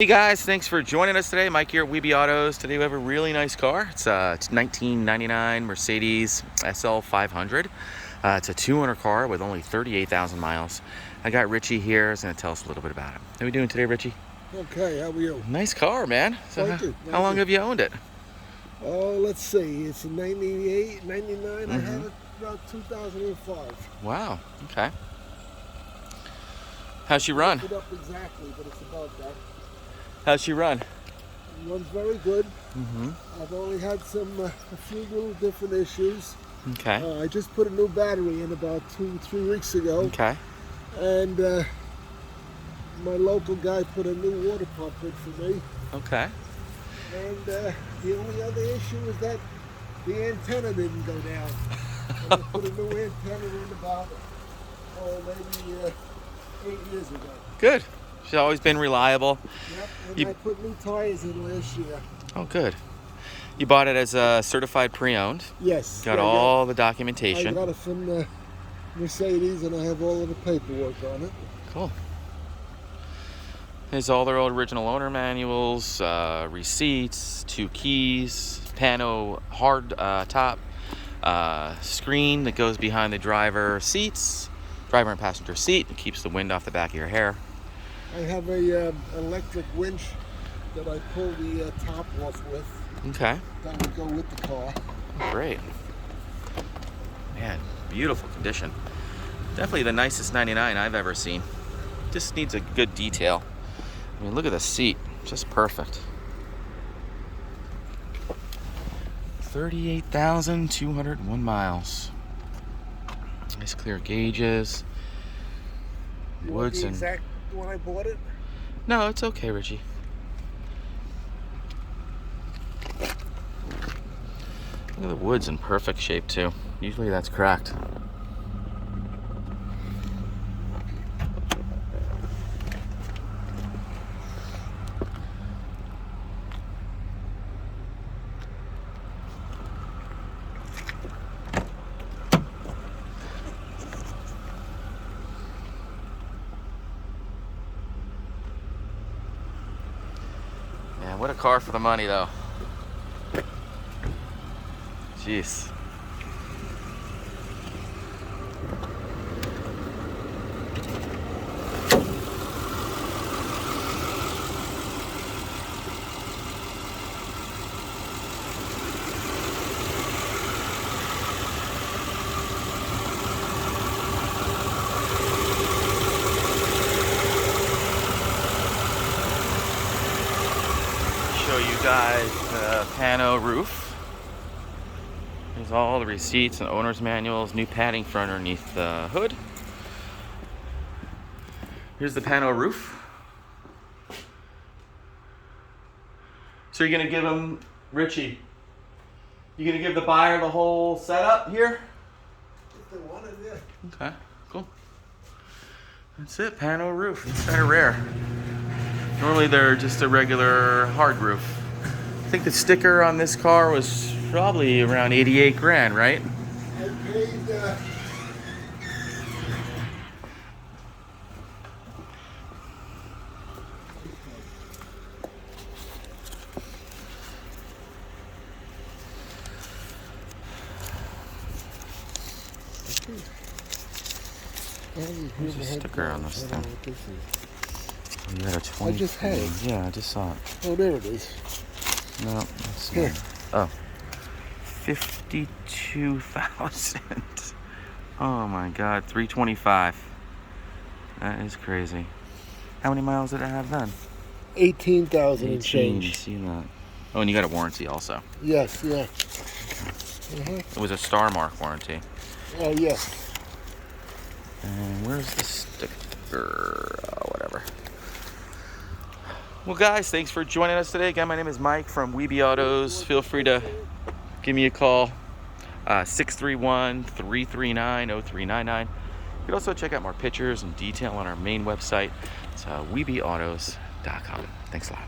Hey guys, thanks for joining us today. Mike here at Weeby Autos. Today we have a really nice car. It's 1999 Mercedes SL500. It's a 2-owner car with only 38,000 miles. I got Richie here. He's going to tell us a little bit about it. How are we doing today, Richie? Okay, how are you? Nice car, man. So Thank you. How long have you owned it? Oh, let's see. It's a 98, 99. I had it about 2005. Wow. Okay. How's she run? It up exactly, but it's about that. How's she run? It runs very good. I've only had a few little different issues. Okay. I just put a new battery in about 2-3 weeks ago. Okay. And my local guy put a new water pump in for me. Okay. And the only other issue is that the antenna didn't go down. And I put a new antenna in about, maybe 8 years ago. Good. She's always been reliable. Yep, and I put new tires in last year. Oh, good. You bought it as a certified pre-owned. Yes. Got all the documentation. I got it from Mercedes, and I have all of the paperwork on it. Cool. There's all their old original owner manuals, receipts, 2 keys, Pano Hardtop screen that goes behind the driver and passenger seat. It keeps the wind off the back of your hair. I have a electric winch that I pull the top off with. Okay. That would go with the car. Great. Man, beautiful condition. Definitely the nicest 99 I've ever seen. Just needs a good detail. I mean, look at the seat. Just perfect. 38,201 miles. Nice clear gauges. You want Woods the and... exact when I bought it? No, it's okay, Richie. Look at the wood's in perfect shape too. Usually that's cracked. Yeah, what a car for the money though. Jeez. Show you guys the Pano roof. There's all the receipts and owner's manuals, new padding for underneath the hood. Here's the Pano roof. So you're gonna give him, Richie, you gonna give the buyer the whole setup here? If they wanted, yeah. Okay, cool. That's it, Pano roof. It's kind of rare. Normally they're just a regular hard roof. I think the sticker on this car was probably around 88 grand, right? I paid There's a sticker on this thing. You had a 20. I just had it. Yeah, I just saw it. Oh, there it is. No, that's Here. Oh. 52,000. Oh my God, 325. That is crazy. How many miles did it have then? 18,000 and 18, change. see that. Oh, and you got a warranty also. Yes, yeah. It was a Star Mark warranty. Oh, yes. And where's the sticker? Oh, whatever. Well, guys, thanks for joining us today. Again, my name is Mike from Weeby Autos. Feel free to give me a call, 631-339-0399. You can also check out more pictures and detail on our main website. It's weebyautos.com. Thanks a lot.